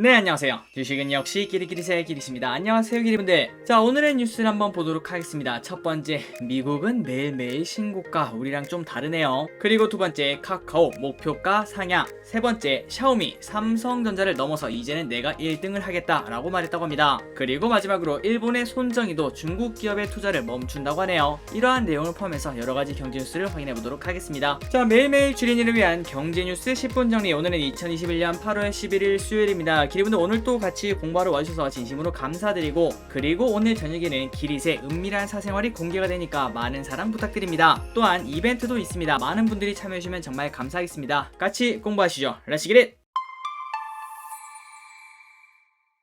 네, 안녕하세요. 주식은 역시 끼리끼리새 끼리십니다. 안녕하세요, 끼리분들. 자, 오늘의 뉴스를 한번 보도록 하겠습니다. 첫 번째, 미국은 매일매일 신고가, 우리랑 좀 다르네요. 그리고 두 번째, 카카오 목표가 상향. 세 번째, 샤오미 삼성전자를 넘어서 이제는 내가 1등을 하겠다라고 말했다고 합니다. 그리고 마지막으로 일본의 손정희도 중국 기업의 투자를 멈춘다고 하네요. 이러한 내용을 포함해서 여러가지 경제 뉴스를 확인해 보도록 하겠습니다. 자, 매일매일 주린이를 위한 경제 뉴스 10분 정리. 오늘은 2021년 8월 11일 수요일입니다. 기리분들 오늘 또 같이 공부하러 와주셔서 진심으로 감사드리고, 그리고 오늘 저녁에는 기릿의 은밀한 사생활이 공개가 되니까 많은 사랑 부탁드립니다. 또한 이벤트도 있습니다. 많은 분들이 참여해주시면 정말 감사하겠습니다. 같이 공부하시죠. 렛츠 기릿!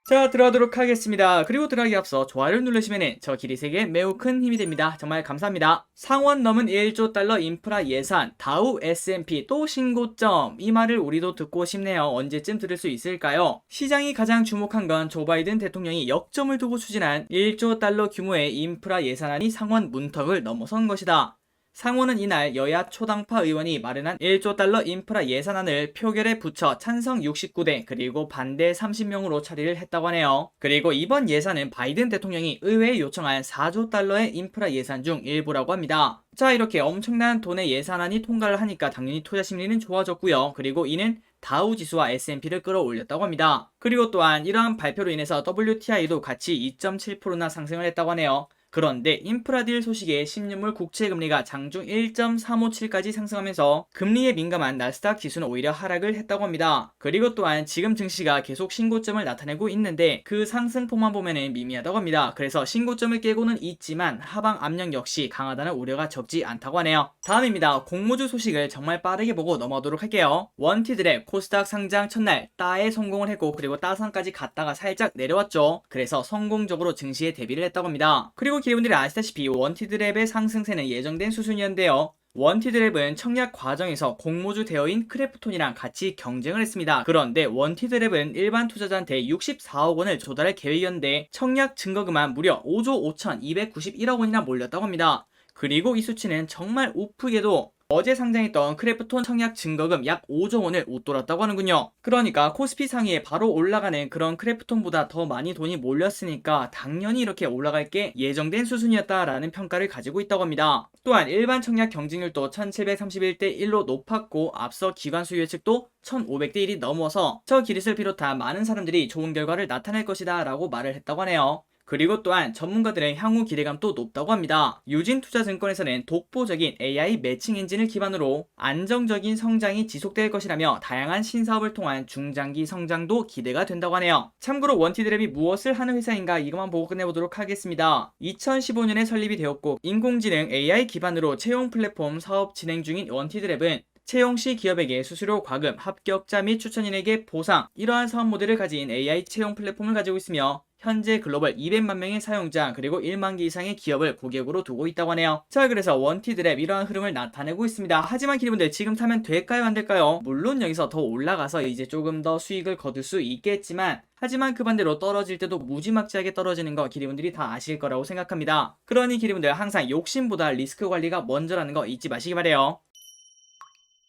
자, 들어가도록 하겠습니다. 그리고 들어가기 앞서 좋아요를 누르시면 저 기릿에게 매우 큰 힘이 됩니다. 정말 감사합니다. 상원 넘은 1조 달러 인프라 예산, 다우 S&P 또 신고점. 이 말을 우리도 듣고 싶네요. 언제쯤 들을 수 있을까요? 시장이 가장 주목한 건 조 바이든 대통령이 역점을 두고 추진한 1조 달러 규모의 인프라 예산안이 상원 문턱을 넘어선 것이다. 상원은 이날 여야 초당파 의원이 마련한 1조 달러 인프라 예산안을 표결에 붙여 찬성 69대 그리고 반대 30명으로 처리를 했다고 하네요. 그리고 이번 예산은 바이든 대통령이 의회에 요청한 4조 달러의 인프라 예산 중 일부라고 합니다. 자, 이렇게 엄청난 돈의 예산안이 통과를 하니까 당연히 투자 심리는 좋아졌고요. 그리고 이는 다우 지수와 S&P를 끌어올렸다고 합니다. 그리고 또한 이러한 발표로 인해서 WTI도 같이 2.7%나 상승을 했다고 하네요. 그런데 인프라딜 소식에 10년물 국채금리가 장중 1.357까지 상승하면서 금리에 민감한 나스닥 지수는 오히려 하락을 했다고 합니다. 그리고 또한 지금 증시가 계속 신고점을 나타내고 있는데 그 상승폭만 보면 미미하다고 합니다. 그래서 신고점을 깨고는 있지만 하방 압력 역시 강하다는 우려가 적지 않다고 하네요. 다음입니다. 공모주 소식을 정말 빠르게 보고 넘어가도록 할게요. 원티드랩 코스닥 상장 첫날 따에 성공을 했고, 그리고 따상까지 갔다가 살짝 내려왔죠. 그래서 성공적으로 증시에 대비를 했다고 합니다. 그리고 기분들이 아시다시피 원티드랩의 상승세는 예정된 수순이었는데요. 원티드랩은 청약 과정에서 공모주 대여인 크래프톤이랑 같이 경쟁을 했습니다. 그런데 원티드랩은 일반 투자자한테 64억 원을 조달할 계획이었는데 청약 증거금만 무려 5조 5,291억 원이나 몰렸다고 합니다. 그리고 이 수치는 정말 우프게도 어제 상장했던 크래프톤 청약 증거금 약 5조 원을 웃돌았다고 하는군요. 그러니까 코스피 상위에 바로 올라가는 그런 크래프톤보다 더 많이 돈이 몰렸으니까 당연히 이렇게 올라갈 게 예정된 수순이었다라는 평가를 가지고 있다고 합니다. 또한 일반 청약 경쟁률도 1731대 1로 높았고, 앞서 기관 수요 예측도 1500대 1이 넘어서 저 기릿을 비롯한 많은 사람들이 좋은 결과를 나타낼 것이다 라고 말을 했다고 하네요. 그리고 또한 전문가들의 향후 기대감도 높다고 합니다. 유진투자증권에서는 독보적인 AI 매칭 엔진을 기반으로 안정적인 성장이 지속될 것이라며 다양한 신사업을 통한 중장기 성장도 기대가 된다고 하네요. 참고로 원티드랩이 무엇을 하는 회사인가 이것만 보고 끝내보도록 하겠습니다. 2015년에 설립이 되었고, 인공지능 AI 기반으로 채용 플랫폼 사업 진행 중인 원티드랩은 채용시 기업에게 수수료 과금, 합격자 및 추천인에게 보상, 이러한 사업 모델을 가진 AI 채용 플랫폼을 가지고 있으며 현재 글로벌 200만 명의 사용자 그리고 1만 개 이상의 기업을 고객으로 두고 있다고 하네요. 자, 그래서 원티드랩 이러한 흐름을 나타내고 있습니다. 하지만 기분들 지금 사면 될까요, 안 될까요? 물론 여기서 더 올라가서 이제 조금 더 수익을 거둘 수 있겠지만, 하지만 그 반대로 떨어질 때도 무지막지하게 떨어지는 거 기리분들이 다 아실 거라고 생각합니다. 그러니 기리분들 항상 욕심보다 리스크 관리가 먼저라는 거 잊지 마시기 바래요.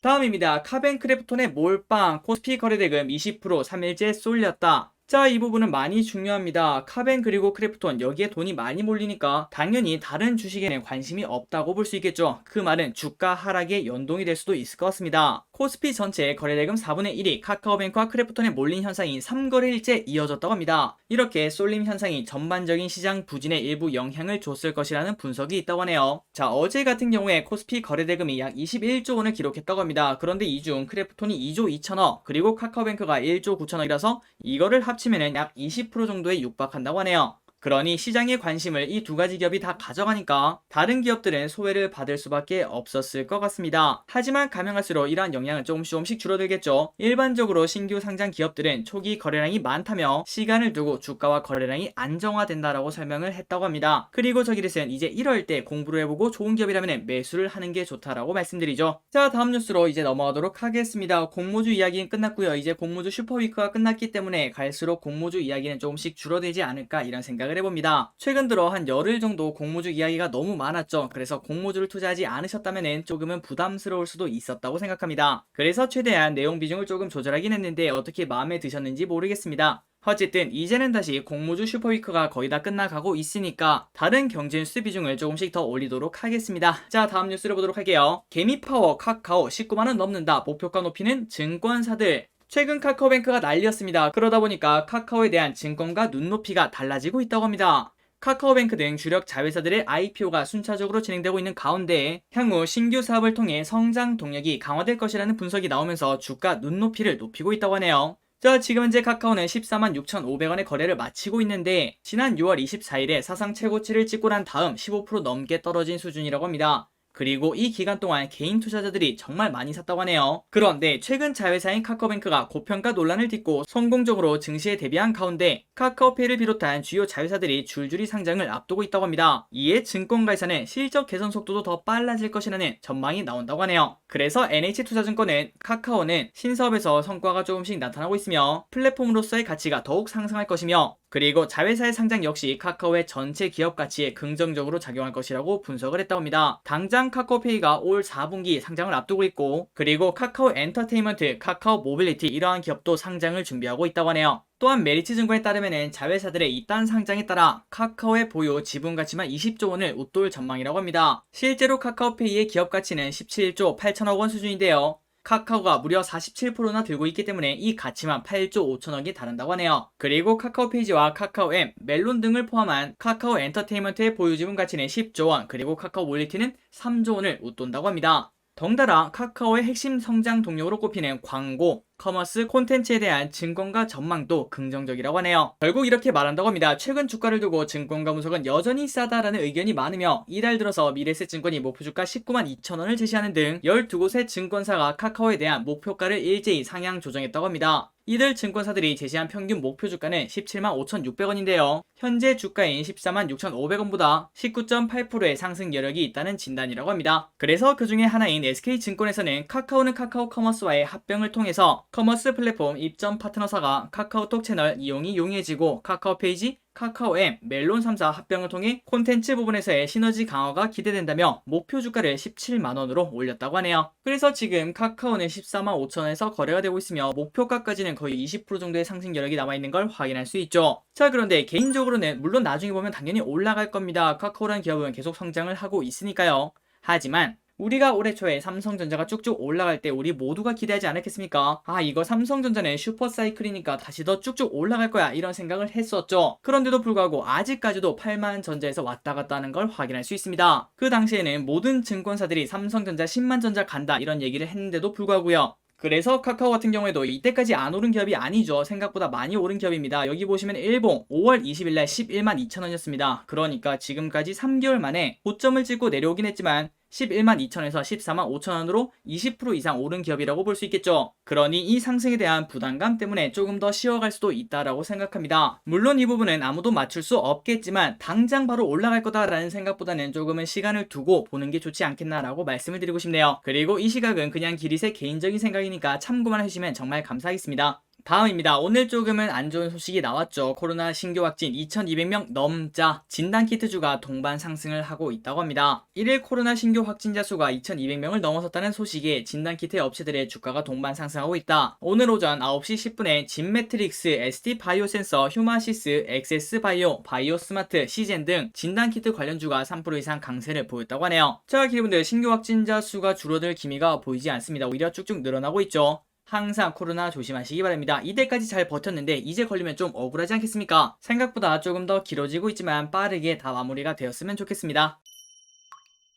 다음입니다. 카벤크래프톤의 몰빵, 코스피 거래대금 20% 3일째 쏠렸다. 자, 이 부분은 많이 중요합니다. 카벤 그리고 크래프톤 여기에 돈이 많이 몰리니까 당연히 다른 주식에는 관심이 없다고 볼 수 있겠죠. 그 말은 주가 하락에 연동이 될 수도 있을 것 같습니다. 코스피 전체 거래대금 4분의 1이 카카오뱅크와 크래프톤에 몰린 현상이 3거래일째 이어졌다고 합니다. 이렇게 쏠림 현상이 전반적인 시장 부진에 일부 영향을 줬을 것이라는 분석이 있다고 하네요. 자, 어제 같은 경우에 코스피 거래대금이 약 21조 원을 기록했다고 합니다. 그런데 이 중 크래프톤이 2조 2천억 그리고 카카오뱅크가 1조 9천억이라서 이거를 합치면 약 20% 정도에 육박한다고 하네요. 그러니 시장의 관심을 이 두 가지 기업이 다 가져가니까 다른 기업들은 소외를 받을 수밖에 없었을 것 같습니다. 하지만 가면 갈수록 이러한 영향은 조금씩 줄어들겠죠. 일반적으로 신규 상장 기업들은 초기 거래량이 많다며 시간을 두고 주가와 거래량이 안정화된다라고 설명을 했다고 합니다. 그리고 저기릿은 이제 이럴 때 공부를 해보고 좋은 기업이라면 매수를 하는 게 좋다라고 말씀드리죠. 자, 다음 뉴스로 이제 넘어가도록 하겠습니다. 공모주 이야기는 끝났고요. 이제 공모주 슈퍼위크가 끝났기 때문에 갈수록 공모주 이야기는 조금씩 줄어들지 않을까 이런 생각을 생각을 해봅니다. 최근 들어 한 열흘 정도 공모주 이야기가 너무 많았죠. 그래서 공모주를 투자하지 않으셨다면 조금은 부담스러울 수도 있었다고 생각합니다. 그래서 최대한 내용 비중을 조금 조절하긴 했는데 어떻게 마음에 드셨는지 모르겠습니다. 어쨌든 이제는 다시 공모주 슈퍼위크가 거의 다 끝나가고 있으니까 다른 경제 뉴스 비중을 조금씩 더 올리도록 하겠습니다. 자, 다음 뉴스를 보도록 할게요. 개미파워 카카오 19만원 넘는다. 목표가 높이는 증권사들. 최근 카카오뱅크가 난리였습니다. 그러다 보니까 카카오에 대한 증권가 눈높이가 달라지고 있다고 합니다. 카카오뱅크 등 주력 자회사들의 IPO가 순차적으로 진행되고 있는 가운데 향후 신규 사업을 통해 성장 동력이 강화될 것이라는 분석이 나오면서 주가 눈높이를 높이고 있다고 하네요. 자, 지금 현재 카카오는 14만 6,500원의 거래를 마치고 있는데 지난 6월 24일에 사상 최고치를 찍고 난 다음 15% 넘게 떨어진 수준이라고 합니다. 그리고 이 기간 동안 개인 투자자들이 정말 많이 샀다고 하네요. 그런데 최근 자회사인 카카오뱅크가 고평가 논란을 딛고 성공적으로 증시에 대비한 가운데 카카오페이를 비롯한 주요 자회사들이 줄줄이 상장을 앞두고 있다고 합니다. 이에 증권가에서는 실적 개선 속도도 더 빨라질 것이라는 전망이 나온다고 하네요. 그래서 NH투자증권은 카카오는 신사업에서 성과가 조금씩 나타나고 있으며 플랫폼으로서의 가치가 더욱 상승할 것이며 그리고 자회사의 상장 역시 카카오의 전체 기업 가치에 긍정적으로 작용할 것이라고 분석을 했다고 합니다. 당장 카카오페이가 올 4분기 상장을 앞두고 있고 그리고 카카오 엔터테인먼트, 카카오 모빌리티 이러한 기업도 상장을 준비하고 있다고 하네요. 또한 메리츠증권에 따르면 자회사들의 이딴 상장에 따라 카카오의 보유 지분 가치만 20조 원을 웃돌 전망이라고 합니다. 실제로 카카오페이의 기업 가치는 17조 8천억 원 수준인데요. 카카오가 무려 47%나 들고 있기 때문에 이 가치만 8조 5천억이 달한다고 하네요. 그리고 카카오페이지와 카카오앱, 멜론 등을 포함한 카카오 엔터테인먼트의 보유 지분 가치는 10조 원, 그리고 카카오 모빌리티는 3조 원을 웃돈다고 합니다. 덩달아 카카오의 핵심 성장 동력으로 꼽히는 광고, 커머스, 콘텐츠에 대한 증권가 전망도 긍정적이라고 하네요. 결국 이렇게 말한다고 합니다. 최근 주가를 두고 증권가 분석은 여전히 싸다라는 의견이 많으며 이달 들어서 미래에셋증권이 목표주가 19만 2천원을 제시하는 등 12곳의 증권사가 카카오에 대한 목표가를 일제히 상향 조정했다고 합니다. 이들 증권사들이 제시한 평균 목표 주가는 17만 5,600원인데요. 현재 주가인 14만 6,500원보다 19.8%의 상승 여력이 있다는 진단이라고 합니다. 그래서 그 중에 하나인 SK증권에서는 카카오는 카카오 커머스와의 합병을 통해서 커머스 플랫폼 입점 파트너사가 카카오톡 채널 이용이 용이해지고 카카오페이지, 카카오앱, 멜론 3사 합병을 통해 콘텐츠 부분에서의 시너지 강화가 기대된다며 목표 주가를 17만원으로 올렸다고 하네요. 그래서 지금 카카오는 14만 5천원에서 거래가 되고 있으며 목표가까지는 거의 20% 정도의 상승 여력이 남아있는 걸 확인할 수 있죠. 자, 그런데 개인적으로는 물론 나중에 보면 당연히 올라갈 겁니다. 카카오라는 기업은 계속 성장을 하고 있으니까요. 하지만 우리가 올해 초에 삼성전자가 쭉쭉 올라갈 때 우리 모두가 기대하지 않았겠습니까? 아, 이거 삼성전자는 슈퍼사이클이니까 다시 더 쭉쭉 올라갈 거야 이런 생각을 했었죠. 그런데도 불구하고 아직까지도 8만 전자에서 왔다 갔다 하는 걸 확인할 수 있습니다. 그 당시에는 모든 증권사들이 삼성전자 10만 전자 간다 이런 얘기를 했는데도 불구하고요. 그래서 카카오 같은 경우에도 이때까지 안 오른 기업이 아니죠. 생각보다 많이 오른 기업입니다. 여기 보시면 일봉 5월 20일날 11만 2천원이었습니다. 그러니까 지금까지 3개월 만에 고점을 찍고 내려오긴 했지만 11만 2천에서 14만 5천원으로 20% 이상 오른 기업이라고 볼 수 있겠죠. 그러니 이 상승에 대한 부담감 때문에 조금 더 쉬어갈 수도 있다라고 생각합니다. 물론 이 부분은 아무도 맞출 수 없겠지만 당장 바로 올라갈 거다라는 생각보다는 조금은 시간을 두고 보는 게 좋지 않겠나라고 말씀을 드리고 싶네요. 그리고 이 시각은 그냥 기릿의 개인적인 생각이니까 참고만 해주시면 정말 감사하겠습니다. 다음입니다. 오늘 조금은 안 좋은 소식이 나왔죠. 코로나 신규 확진 2,200명 넘자 진단키트주가 동반 상승을 하고 있다고 합니다. 1일 코로나 신규 확진자 수가 2,200명을 넘어섰다는 소식에 진단키트 업체들의 주가가 동반 상승하고 있다. 오늘 오전 9시 10분에 진매트릭스, ST바이오센서, 휴마시스, 엑세스바이오, 바이오스마트, 시젠 등 진단키트 관련주가 3% 이상 강세를 보였다고 하네요. 자, 여러분들 신규 확진자 수가 줄어들 기미가 보이지 않습니다. 오히려 쭉쭉 늘어나고 있죠. 항상 코로나 조심하시기 바랍니다. 이때까지 잘 버텼는데 이제 걸리면 좀 억울하지 않겠습니까? 생각보다 조금 더 길어지고 있지만 빠르게 다 마무리가 되었으면 좋겠습니다.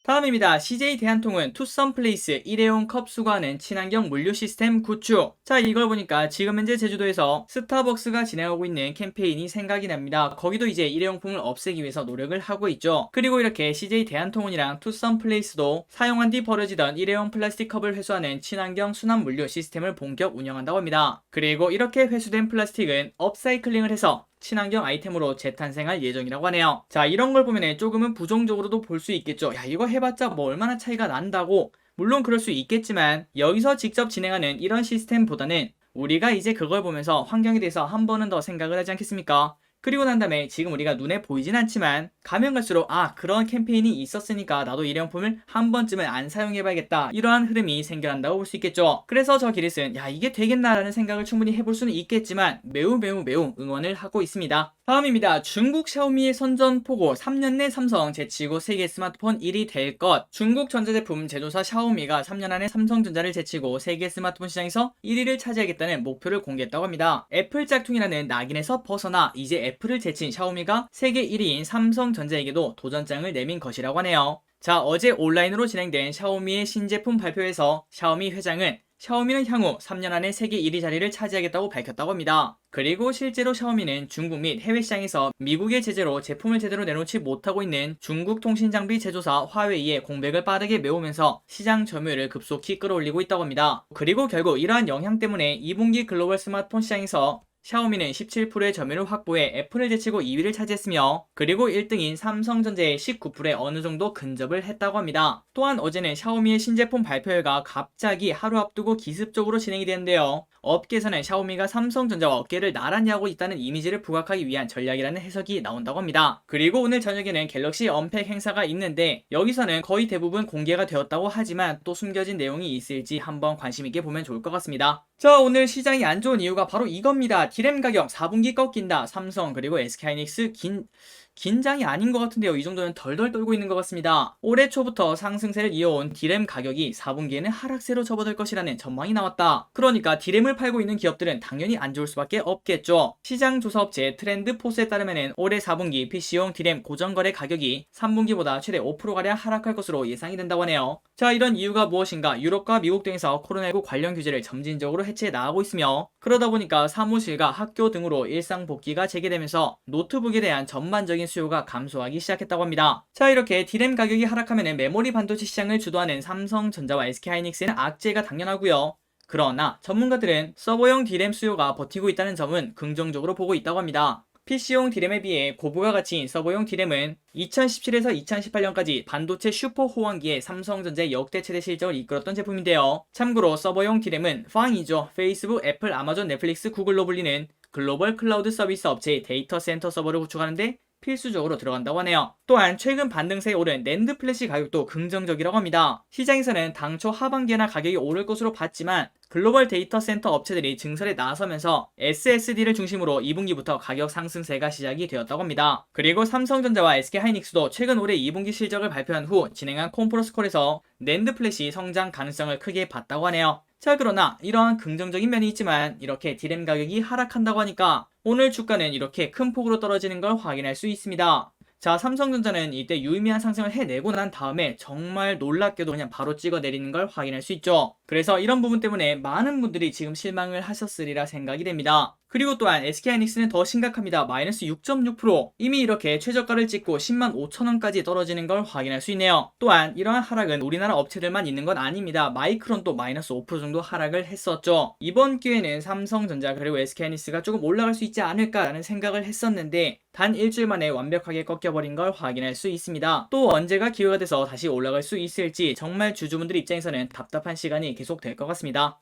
다음입니다. CJ 대한통운 투썸플레이스 일회용 컵 수거하는 친환경 물류 시스템 구축. 자, 이걸 보니까 지금 현재 제주도에서 스타벅스가 진행하고 있는 캠페인이 생각이 납니다. 거기도 이제 일회용품을 없애기 위해서 노력을 하고 있죠. 그리고 이렇게 CJ 대한통운이랑 투썸플레이스도 사용한 뒤 버려지던 일회용 플라스틱 컵을 회수하는 친환경 순환 물류 시스템을 본격 운영한다고 합니다. 그리고 이렇게 회수된 플라스틱은 업사이클링을 해서 친환경 아이템으로 재탄생할 예정이라고 하네요. 자, 이런 걸 보면 조금은 부정적으로도 볼 수 있겠죠. 야, 이거 해봤자 뭐 얼마나 차이가 난다고. 물론 그럴 수 있겠지만 여기서 직접 진행하는 이런 시스템보다는 우리가 이제 그걸 보면서 환경에 대해서 한 번은 더 생각을 하지 않겠습니까? 그리고 난 다음에 지금 우리가 눈에 보이진 않지만 가면 갈수록 그런 캠페인이 있었으니까 나도 일회용품을 한 번쯤은 안 사용해봐야겠다, 이러한 흐름이 생겨난다고 볼 수 있겠죠. 그래서 저 기릿은 이게 되겠나라는 생각을 충분히 해볼 수는 있겠지만 매우 응원을 하고 있습니다. 다음입니다. 중국 샤오미의 선전포고 3년 내 삼성 제치고 세계 스마트폰 1위 될 것. 중국 전자제품 제조사 샤오미가 3년 안에 삼성전자를 제치고 세계 스마트폰 시장에서 1위를 차지하겠다는 목표를 공개했다고 합니다. 애플 짝퉁이라는 낙인에서 벗어나 이제 애플을 제친 샤오미가 세계 1위인 삼성전자에게도 도전장을 내민 것이라고 하네요. 자, 어제 온라인으로 진행된 샤오미의 신제품 발표에서 샤오미 회장은 샤오미는 향후 3년 안에 세계 1위 자리를 차지하겠다고 밝혔다고 합니다. 그리고 실제로 샤오미는 중국 및 해외 시장에서 미국의 제재로 제품을 제대로 내놓지 못하고 있는 중국 통신장비 제조사 화웨이의 공백을 빠르게 메우면서 시장 점유율을 급속히 끌어올리고 있다고 합니다. 그리고 결국 이러한 영향 때문에 2분기 글로벌 스마트폰 시장에서 샤오미는 17%의 점유율을 확보해 애플을 제치고 2위를 차지했으며, 그리고 1등인 삼성전자의 19%에 어느 정도 근접을 했다고 합니다. 또한 어제는 샤오미의 신제품 발표회가 갑자기 하루 앞두고 기습적으로 진행이 되는데요. 업계에서는 샤오미가 삼성전자와 어깨를 나란히 하고 있다는 이미지를 부각하기 위한 전략이라는 해석이 나온다고 합니다. 그리고 오늘 저녁에는 갤럭시 언팩 행사가 있는데 여기서는 거의 대부분 공개가 되었다고 하지만 또 숨겨진 내용이 있을지 한번 관심있게 보면 좋을 것 같습니다. 자, 오늘 시장이 안 좋은 이유가 바로 이겁니다. 디램 가격 4분기 꺾인다. 삼성 그리고 SK하이닉스 긴장이 아닌 것 같은데요. 이 정도는 덜덜 떨고 있는 것 같습니다. 올해 초부터 상승세를 이어온 디램 가격이 4분기에는 하락세로 접어들 것이라는 전망이 나왔다. 그러니까 디램을 팔고 있는 기업들은 당연히 안 좋을 수밖에 없겠죠. 시장 조사업체 트렌드포스에 따르면 올해 4분기 PC용 디램 고정거래 가격이 3분기보다 최대 5%가량 하락할 것으로 예상이 된다고 하네요. 자, 이런 이유가 무엇인가? 유럽과 미국 등에서 코로나19 관련 규제를 점진적으로 해체해 나가고 있으며, 그러다 보니까 사무실과 학교 등으로 일상 복귀가 재개되면서 노트북에 대한 전반적인 수요가 감소하기 시작했다고 합니다. 자, 이렇게 디램 가격이 하락하면 메모리 반도체 시장을 주도하는 삼성전자와 SK하이닉스에는 악재가 당연하고요. 그러나 전문가들은 서버용 디램 수요가 버티고 있다는 점은 긍정적으로 보고 있다고 합니다. PC용 디램에 비해 고부가 가치인 서버용 디램은 2017에서 2018년까지 반도체 슈퍼 호황기에 삼성전자의 역대 최대 실적을 이끌었던 제품인데요. 참고로 서버용 디램은 팡이죠. 페이스북, 애플, 아마존, 넷플릭스, 구글로 불리는 글로벌 클라우드 서비스 업체의 데이터 센터 서버를 구축하는데 필수적으로 들어간다고 하네요. 또한 최근 반등세에 오른 낸드 플래시 가격도 긍정적이라고 합니다. 시장에서는 당초 하반기에나 가격이 오를 것으로 봤지만 글로벌 데이터 센터 업체들이 증설에 나서면서 SSD를 중심으로 2분기부터 가격 상승세가 시작이 되었다고 합니다. 그리고 삼성전자와 SK하이닉스도 최근 올해 2분기 실적을 발표한 후 진행한 콘퍼런스 콜에서 낸드 플래시 성장 가능성을 크게 봤다고 하네요. 자, 그러나 이러한 긍정적인 면이 있지만 이렇게 디램 가격이 하락한다고 하니까 오늘 주가는 이렇게 큰 폭으로 떨어지는 걸 확인할 수 있습니다. 자, 삼성전자는 이때 유의미한 상승을 해내고 난 다음에 정말 놀랍게도 그냥 바로 찍어 내리는 걸 확인할 수 있죠. 그래서 이런 부분 때문에 많은 분들이 지금 실망을 하셨으리라 생각이 됩니다. 그리고 또한 SK하이닉스는 더 심각합니다. 마이너스 6.6%. 이미 이렇게 최저가를 찍고 10만 5천원까지 떨어지는 걸 확인할 수 있네요. 또한 이러한 하락은 우리나라 업체들만 있는 건 아닙니다. 마이크론도 마이너스 5% 정도 하락을 했었죠. 이번 기회는 삼성전자 그리고 SK하이닉스가 조금 올라갈 수 있지 않을까라는 생각을 했었는데 단 일주일 만에 완벽하게 꺾여버린 걸 확인할 수 있습니다. 또 언제가 기회가 돼서 다시 올라갈 수 있을지 정말 주주분들 입장에서는 답답한 시간이 계속 될 것 같습니다.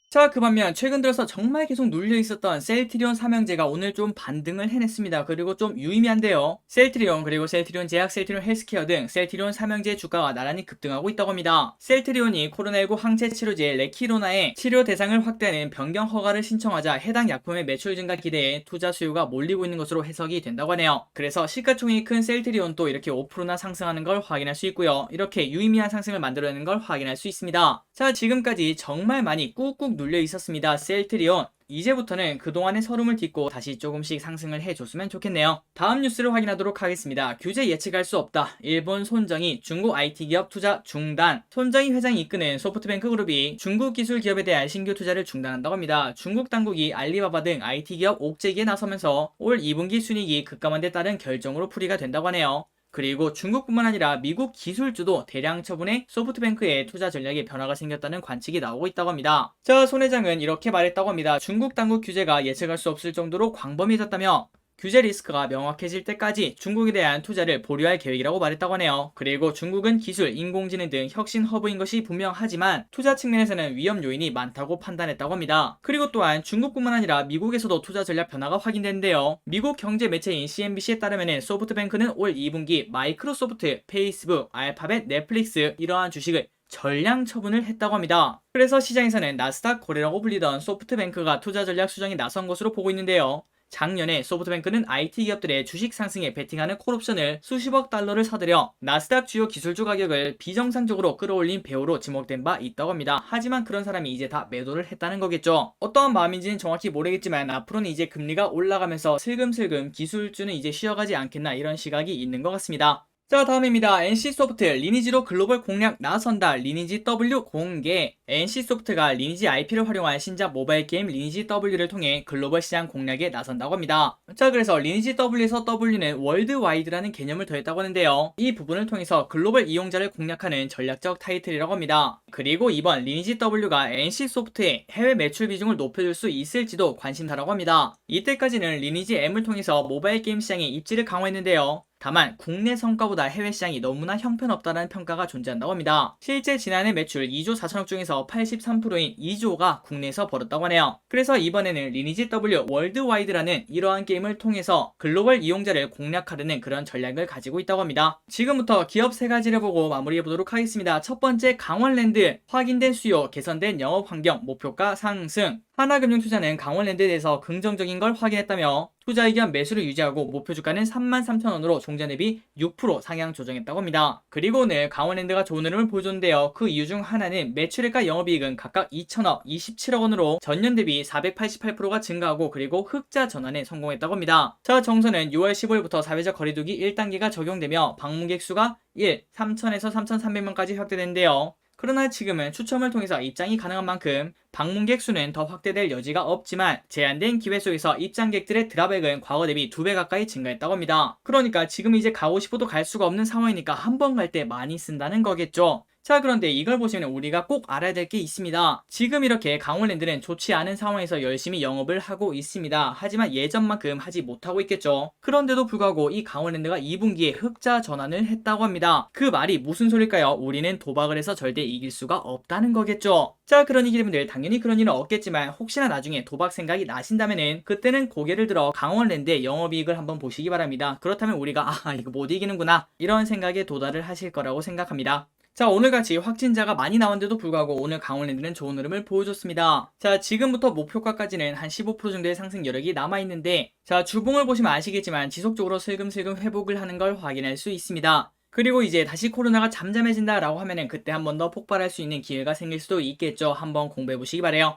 자, 그 반면 최근 들어서 정말 계속 눌려 있었던 셀트리온 삼형제가 오늘 좀 반등을 해냈습니다. 그리고 좀 유의미한데요. 셀트리온 그리고 셀트리온 제약, 셀트리온 헬스케어 등 셀트리온 삼형제의 주가가 나란히 급등하고 있다고 합니다. 셀트리온이 코로나19 항체 치료제 레키로나의 치료 대상을 확대하는 변경 허가를 신청하자 해당 약품의 매출 증가 기대에 투자 수요가 몰리고 있는 것으로 해석이 된다고 하네요. 그래서 시가총액이 큰 셀트리온도 이렇게 5%나 상승하는 걸 확인할 수 있고요. 이렇게 유의미한 상승을 만들어내는 걸 확인할 수 있습니다. 자, 지금까지 정말 많이 꾹꾹 눌려 있었습니다. 셀트리온. 이제부터는 그동안의 서름을 딛고 다시 조금씩 상승을 해줬으면 좋겠네요. 다음 뉴스를 확인하도록 하겠습니다. 규제 예측할 수 없다. 일본 손정희 중국 IT 기업 투자 중단. 손정희 회장이 이끄는 소프트뱅크 그룹이 중국 기술 기업에 대한 신규 투자를 중단한다고 합니다. 중국 당국이 알리바바 등 IT 기업 옥죄기에 나서면서 올 2분기 순이익이 급감한 데 따른 결정으로 풀이가 된다고 하네요. 그리고 중국뿐만 아니라 미국 기술주도 대량 처분해 소프트뱅크의 투자 전략에 변화가 생겼다는 관측이 나오고 있다고 합니다. 자, 손 회장은 이렇게 말했다고 합니다. 중국 당국 규제가 예측할 수 없을 정도로 광범위해졌다며 규제 리스크가 명확해질 때까지 중국에 대한 투자를 보류할 계획이라고 말했다고 하네요. 그리고 중국은 기술, 인공지능 등 혁신 허브인 것이 분명하지만 투자 측면에서는 위험 요인이 많다고 판단했다고 합니다. 그리고 또한 중국뿐만 아니라 미국에서도 투자 전략 변화가 확인됐는데요. 미국 경제 매체인 CNBC에 따르면 소프트뱅크는 올 2분기 마이크로소프트, 페이스북, 알파벳, 넷플릭스 이러한 주식을 전량 처분을 했다고 합니다. 그래서 시장에서는 나스닥 거래라고 불리던 소프트뱅크가 투자 전략 수정에 나선 것으로 보고 있는데요. 작년에 소프트뱅크는 IT 기업들의 주식 상승에 베팅하는 콜옵션을 수십억 달러를 사들여 나스닥 주요 기술주 가격을 비정상적으로 끌어올린 배우로 지목된 바 있다고 합니다. 하지만 그런 사람이 이제 다 매도를 했다는 거겠죠. 어떠한 마음인지는 정확히 모르겠지만 앞으로는 이제 금리가 올라가면서 슬금슬금 기술주는 이제 쉬어가지 않겠나 이런 시각이 있는 것 같습니다. 자, 다음입니다. NC소프트 리니지로 글로벌 공략 나선다. 리니지 W 공개. NC소프트가 리니지 IP를 활용한 신작 모바일 게임 리니지 W를 통해 글로벌 시장 공략에 나선다고 합니다. 자, 그래서 리니지 W에서 W는 월드와이드라는 개념을 더했다고 하는데요. 이 부분을 통해서 글로벌 이용자를 공략하는 전략적 타이틀이라고 합니다. 그리고 이번 리니지 W가 NC소프트의 해외 매출 비중을 높여줄 수 있을지도 관심사라고 합니다. 이때까지는 리니지 M을 통해서 모바일 게임 시장에 입지를 강화했는데요. 다만 국내 성과보다 해외 시장이 너무나 형편없다는 평가가 존재한다고 합니다. 실제 지난해 매출 2조 4천억 중에서 83%인 2조가 국내에서 벌었다고 하네요. 그래서 이번에는 리니지 W 월드와이드라는 이러한 게임을 통해서 글로벌 이용자를 공략하려는 그런 전략을 가지고 있다고 합니다. 지금부터 기업 3가지를 보고 마무리해 보도록 하겠습니다. 첫 번째, 강원랜드. 확인된 수요, 개선된 영업 환경, 목표가 상승. 하나금융투자는 강원랜드에 대해서 긍정적인 걸 확인했다며 투자 의견 매수를 유지하고 목표 주가는 33,000원으로 종전 대비 6% 상향 조정했다고 합니다. 그리고 오늘 강원랜드가 좋은 흐름을 보여줬는데요. 그 이유 중 하나는 매출액과 영업이익은 각각 2천억, 27억 원으로 전년 대비 488%가 증가하고 그리고 흑자 전환에 성공했다고 합니다. 자, 정선은 6월 15일부터 사회적 거리두기 1단계가 적용되며 방문객 수가 3,000에서 3,300명까지 확대됐는데요. 그러나 지금은 추첨을 통해서 입장이 가능한 만큼 방문객 수는 더 확대될 여지가 없지만 제한된 기회 속에서 입장객들의 드랍액은 과거 대비 2배 가까이 증가했다고 합니다. 그러니까 지금 이제 가고 싶어도 갈 수가 없는 상황이니까 한 번 갈 때 많이 쓴다는 거겠죠. 자, 그런데 이걸 보시면 우리가 꼭 알아야 될 게 있습니다. 지금 이렇게 강원랜드는 좋지 않은 상황에서 열심히 영업을 하고 있습니다. 하지만 예전만큼 하지 못하고 있겠죠. 그런데도 불구하고 이 강원랜드가 2분기에 흑자 전환을 했다고 합니다. 그 말이 무슨 소릴까요? 우리는 도박을 해서 절대 이길 수가 없다는 거겠죠. 자, 그러니 여러분들 당연히 그런 일은 없겠지만 혹시나 나중에 도박 생각이 나신다면은 그때는 고개를 들어 강원랜드의 영업이익을 한번 보시기 바랍니다. 그렇다면 우리가 이거 못 이기는구나 이런 생각에 도달을 하실 거라고 생각합니다. 자, 오늘같이 확진자가 많이 나왔는데도 불구하고 오늘 강원랜드는 좋은 흐름을 보여줬습니다. 자, 지금부터 목표가까지는 한 15% 정도의 상승 여력이 남아있는데 자, 주봉을 보시면 아시겠지만 지속적으로 슬금슬금 회복을 하는 걸 확인할 수 있습니다. 그리고 이제 다시 코로나가 잠잠해진다 라고 하면은 그때 한 번 더 폭발할 수 있는 기회가 생길 수도 있겠죠. 한번 공부해 보시기 바래요.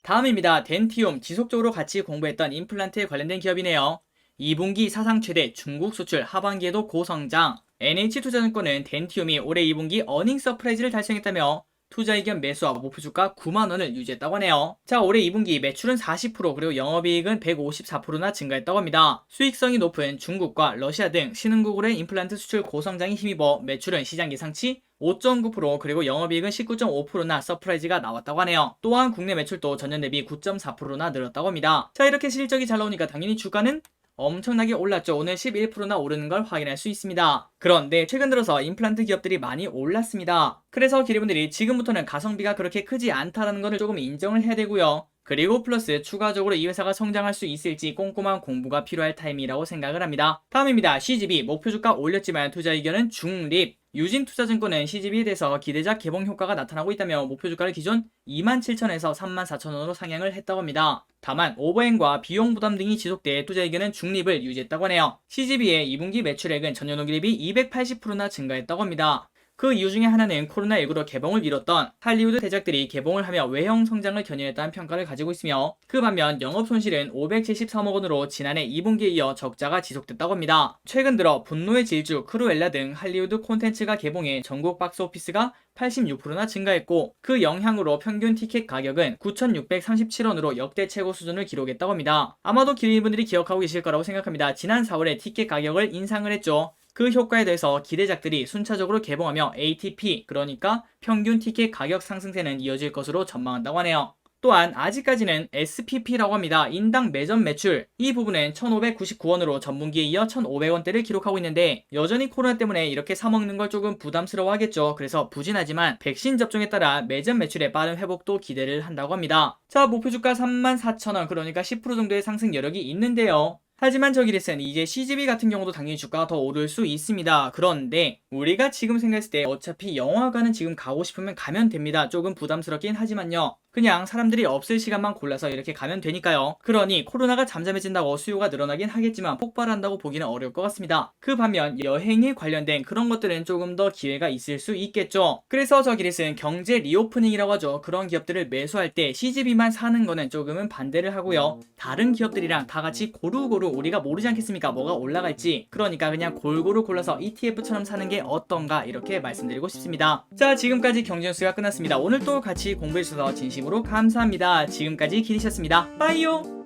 다음입니다. 덴티움. 지속적으로 같이 공부했던 임플란트에 관련된 기업이네요. 2분기 사상 최대 중국 수출, 하반기에도 고성장. NH투자증권은 덴티움이 올해 2분기 어닝 서프라이즈를 달성했다며 투자 의견 매수와 목표 주가 9만원을 유지했다고 하네요. 자, 올해 2분기 매출은 40% 그리고 영업이익은 154%나 증가했다고 합니다. 수익성이 높은 중국과 러시아 등 신흥국으로의 임플란트 수출 고성장이 힘입어 매출은 시장 예상치 5.9% 그리고 영업이익은 19.5%나 서프라이즈가 나왔다고 하네요. 또한 국내 매출도 전년 대비 9.4%나 늘었다고 합니다. 자, 이렇게 실적이 잘 나오니까 당연히 주가는 엄청나게 올랐죠. 오늘 11%나 오르는 걸 확인할 수 있습니다. 그런데 최근 들어서 임플란트 기업들이 많이 올랐습니다. 그래서 기업분들이 지금부터는 가성비가 그렇게 크지 않다는 것을 조금 인정을 해야 되고요. 그리고 플러스 추가적으로 이 회사가 성장할 수 있을지 꼼꼼한 공부가 필요할 타임이라고 생각을 합니다. 다음입니다. CGV 목표 주가 올렸지만 투자 의견은 중립. 유진투자증권은 CGV에 대해서 기대작 개봉 효과가 나타나고 있다며 목표 주가를 기존 27,000에서 34,000원으로 상향을 했다고 합니다. 다만 오버행과 비용 부담 등이 지속돼 투자 의견은 중립을 유지했다고 하네요. CGV의 2분기 매출액은 전년 동기 대비 280%나 증가했다고 합니다. 그 이유 중에 하나는 코로나19로 개봉을 미뤘던 할리우드 대작들이 개봉을 하며 외형 성장을 견인했다는 평가를 가지고 있으며 그 반면 영업 손실은 573억 원으로 지난해 2분기에 이어 적자가 지속됐다고 합니다. 최근 들어 분노의 질주, 크루엘라 등 할리우드 콘텐츠가 개봉해 전국 박스오피스가 86%나 증가했고 그 영향으로 평균 티켓 가격은 9,637원으로 역대 최고 수준을 기록했다고 합니다. 아마도 기린분들이 기억하고 계실 거라고 생각합니다. 지난 4월에 티켓 가격을 인상을 했죠. 그 효과에 대해서 기대작들이 순차적으로 개봉하며 ATP, 그러니까 평균 티켓 가격 상승세는 이어질 것으로 전망한다고 하네요. 또한 아직까지는 SPP라고 합니다. 인당 매점 매출, 이 부분은 1,599원으로 전분기에 이어 1,500원대를 기록하고 있는데 여전히 코로나 때문에 이렇게 사 먹는 걸 조금 부담스러워 하겠죠. 그래서 부진하지만 백신 접종에 따라 매점 매출의 빠른 회복도 기대를 한다고 합니다. 자, 목표 주가 34,000원, 그러니까 10% 정도의 상승 여력이 있는데요. 하지만 저기리슨 이제 CGV 같은 경우도 당연히 주가가 더 오를 수 있습니다. 그런데 우리가 지금 생각했을 때 어차피 영화관은 지금 가고 싶으면 가면 됩니다. 조금 부담스럽긴 하지만요. 그냥 사람들이 없을 시간만 골라서 이렇게 가면 되니까요. 그러니 코로나가 잠잠해진다고 수요가 늘어나긴 하겠지만 폭발한다고 보기는 어려울 것 같습니다. 그 반면 여행에 관련된 그런 것들은 조금 더 기회가 있을 수 있겠죠. 그래서 저기리슨 경제 리오프닝이라고 하죠. 그런 기업들을 매수할 때 CGV만 사는 거는 조금은 반대를 하고요. 다른 기업들이랑 다 같이 고루고루 우리가 모르지 않겠습니까? 뭐가 올라갈지. 그러니까 그냥 골고루 골라서 ETF처럼 사는 게 어떤가 이렇게 말씀드리고 싶습니다. 자, 지금까지 경제뉴스가 끝났습니다. 오늘 또 같이 공부해주셔서 진심으로 감사합니다. 지금까지 기리셨습니다. 빠이요.